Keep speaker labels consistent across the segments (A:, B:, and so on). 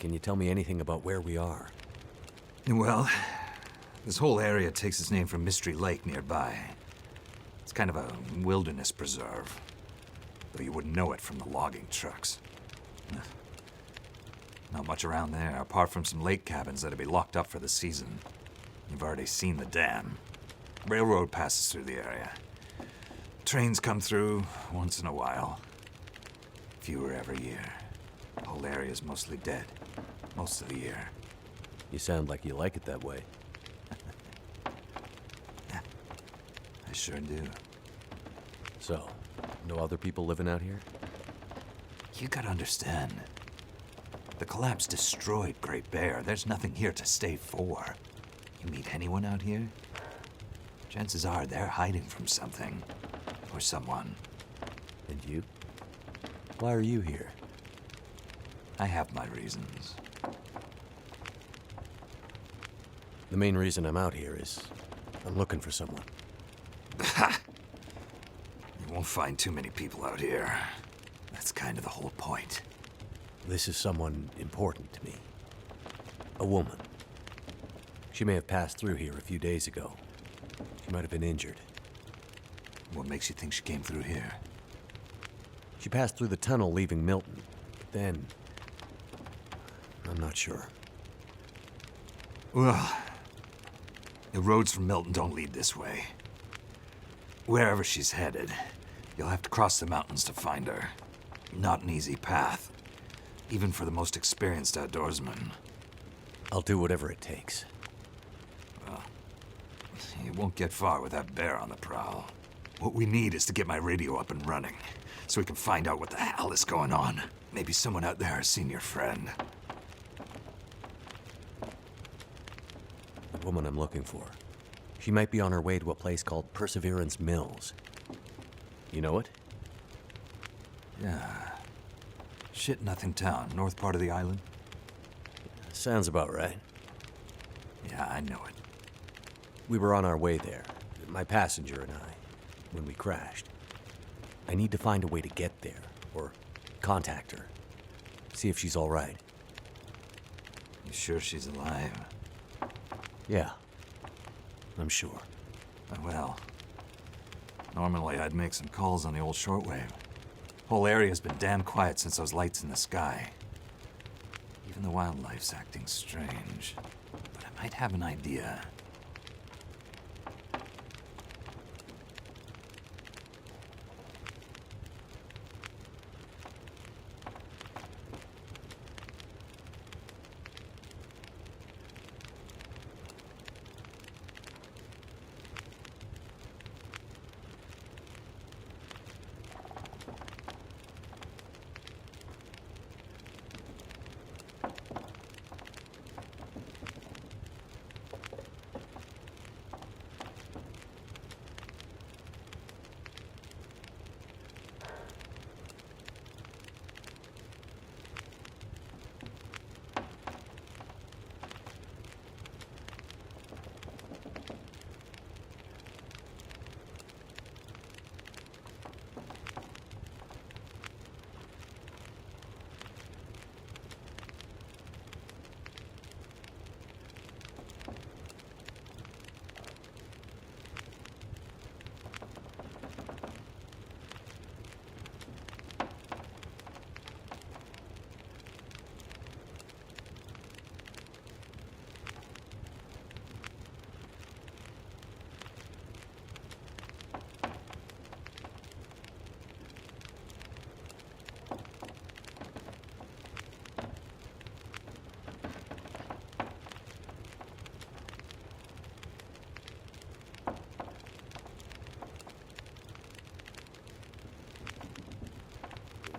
A: Can you tell me anything about where we are?
B: Well, this whole area takes its name from Mystery Lake nearby. It's kind of a wilderness preserve, though you wouldn't know it from the logging trucks. Not much around there, apart from some lake cabins that'll be locked up for the season. You've already seen the dam. Railroad passes through the area. Trains come through once in a while. Fewer every year. The whole area's mostly dead. Most of the year.
A: You sound like you like it that way.
B: I sure do.
A: So, no other people living out here?
B: You gotta understand. The collapse destroyed Great Bear. There's nothing here to stay for. You meet anyone out here? Chances are they're hiding from something. Or someone.
A: And you? Why are you here?
B: I have my reasons.
A: The main reason I'm out here is I'm looking for someone.
B: You won't find too many people out here. That's kind of the whole point.
A: This is someone important to me. A woman. She may have passed through here a few days ago. She might have been injured.
B: What makes you think she came through here?
A: She passed through the tunnel leaving Milton. Then... I'm not sure.
B: Well, the roads from Milton don't lead this way. Wherever she's headed, you'll have to cross the mountains to find her. Not an easy path, even for the most experienced outdoorsman.
A: I'll do whatever it takes.
B: Well, you won't get far with that bear on the prowl. What we need is to get my radio up and running, so we can find out what the hell is going on. Maybe someone out there has seen your friend.
A: The woman I'm looking for. She might be on her way to a place called Perseverance Mills. You know it?
B: Yeah. Shit-nothing town, north part of the island.
A: Sounds about right.
B: Yeah, I know it.
A: We were on our way there, my passenger and I, when we crashed. I need to find a way to get there, or contact her. See if she's all right.
B: You sure she's alive?
A: Yeah, I'm sure.
B: Well, normally I'd make some calls on the old shortwave. Whole area's been damn quiet since those lights in the sky. Even the wildlife's acting strange. But I might have an idea.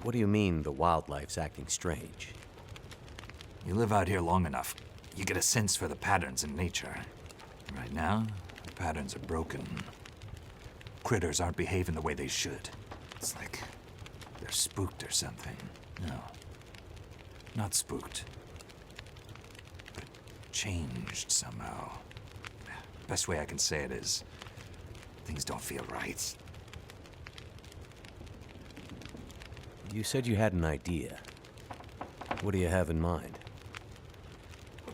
A: What do you mean the wildlife's acting strange?
B: You live out here long enough, you get a sense for the patterns in nature. Right now, the patterns are broken. Critters aren't behaving the way they should. It's like they're spooked or something. No, not spooked, but changed somehow. Best way I can say it is, things don't feel right.
A: You said you had an idea. What do you have in mind?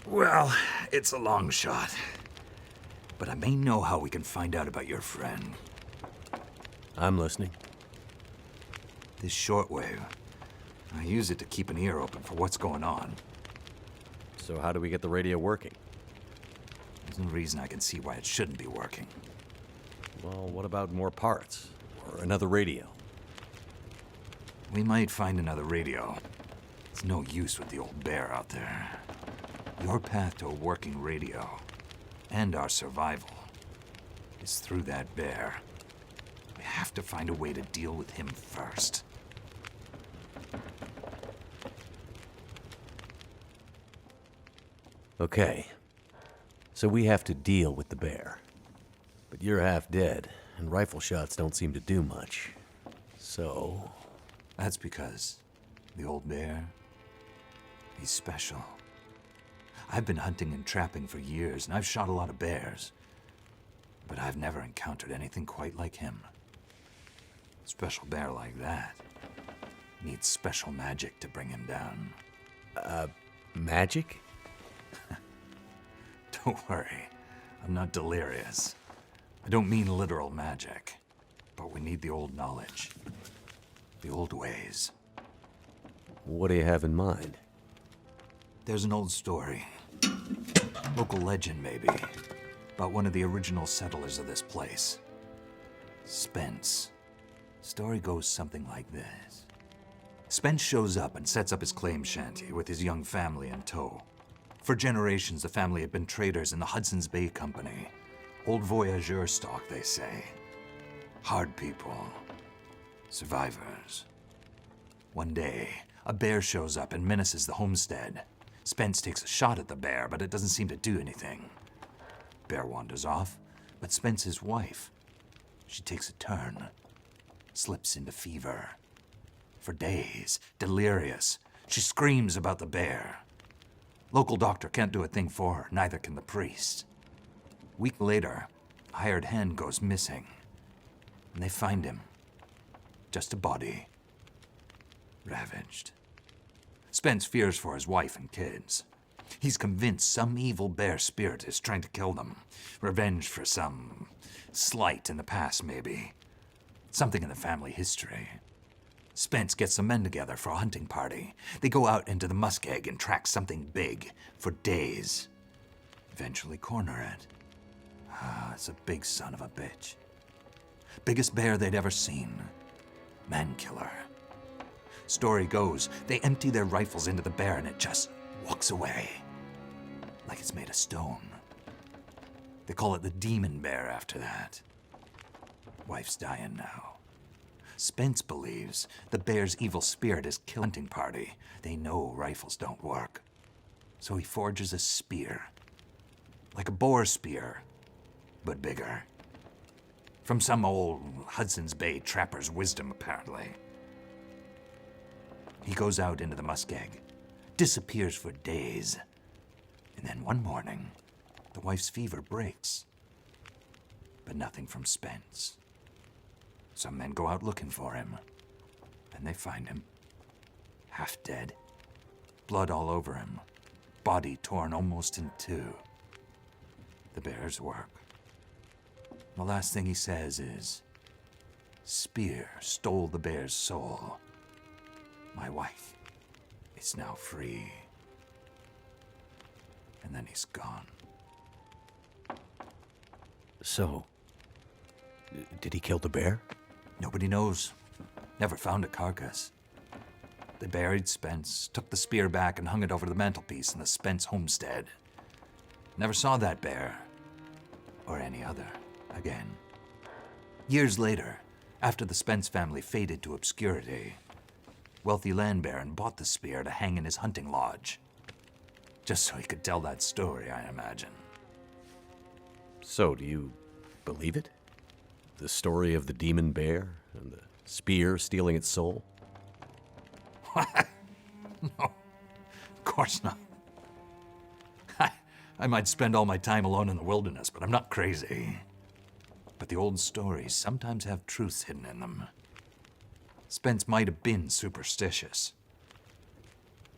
B: Well, it's a long shot. But I may know how we can find out about your friend.
A: I'm listening.
B: This shortwave, I use it to keep an ear open for what's going on.
A: So how do we get the radio working?
B: There's no reason I can see why it shouldn't be working.
A: Well, what about more parts? Or another radio?
B: We might find another radio. It's no use with the old bear out there. Your path to a working radio, and our survival, is through that bear. We have to find a way to deal with him first.
A: Okay. So we have to deal with the bear. But you're half dead, and rifle shots don't seem to do much. So...
B: That's because the old bear, he's special. I've been hunting and trapping for years, and I've shot a lot of bears. But I've never encountered anything quite like him. A special bear like that needs special magic to bring him down.
A: Magic?
B: Don't worry, I'm not delirious. I don't mean literal magic, but we need the old knowledge. The old ways.
A: What do you have in mind?
B: There's an old story. Local legend, maybe. About one of the original settlers of this place. Spence. Story goes something like this. Spence shows up and sets up his claim shanty with his young family in tow. For generations, the family had been traders in the Hudson's Bay Company. Old voyageur stock, they say. Hard people. Survivors. One day, a bear shows up and menaces the homestead. Spence takes a shot at the bear, but it doesn't seem to do anything. Bear wanders off, but Spence's wife, she takes a turn. Slips into fever. For days, delirious, she screams about the bear. Local doctor can't do a thing for her, neither can the priest. Week later, a hired hand goes missing, and they find him. Just a body. Ravaged. Spence fears for his wife and kids. He's convinced some evil bear spirit is trying to kill them. Revenge for some slight in the past, maybe. Something in the family history. Spence gets some men together for a hunting party. They go out into the muskeg and track something big for days. Eventually corner it. It's a big son of a bitch. Biggest bear they'd ever seen. Man killer. Story goes, they empty their rifles into the bear and it just walks away. Like it's made of stone. They call it the demon bear after that. Wife's dying now. Spence believes the bear's evil spirit is killing hunting party. They know rifles don't work. So he forges a spear. Like a boar spear, but bigger. From some old Hudson's Bay trapper's wisdom, apparently. He goes out into the muskeg, disappears for days, and then one morning, the wife's fever breaks. But nothing from Spence. Some men go out looking for him, and they find him. Half dead, blood all over him, body torn almost in two. The bear's work. The last thing he says is, "Spear stole the bear's soul. My wife is now free." And then he's gone.
A: So, did he kill the bear?
B: Nobody knows. Never found a carcass. They buried Spence, took the spear back and hung it over the mantelpiece in the Spence homestead. Never saw that bear, or any other, again. Years later, after the Spence family faded to obscurity, wealthy land baron bought the spear to hang in his hunting lodge. Just so he could tell that story, I imagine.
A: So, do you believe it? The story of the demon bear and the spear stealing its soul?
B: What? No, of course not. I might spend all my time alone in the wilderness, but I'm not crazy. But the old stories sometimes have truths hidden in them. Spence might have been superstitious,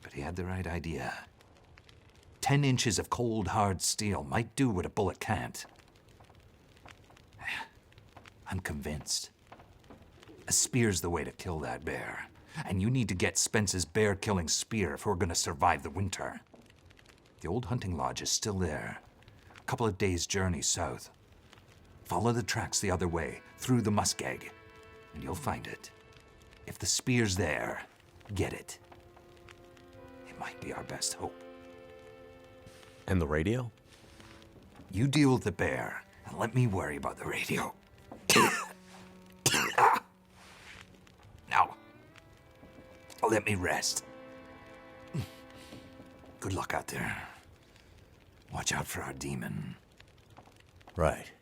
B: but he had the right idea. 10 inches of cold, hard steel might do what a bullet can't. I'm convinced. A spear's the way to kill that bear. And you need to get Spence's bear-killing spear if we're gonna survive the winter. The old hunting lodge is still there. A couple of days' journey south. Follow the tracks the other way, through the muskeg, and you'll find it. If the spear's there, get it. It might be our best hope.
A: And the radio?
B: You deal with the bear, and let me worry about the radio. Now, let me rest. Good luck out there. Watch out for our demon.
A: Right.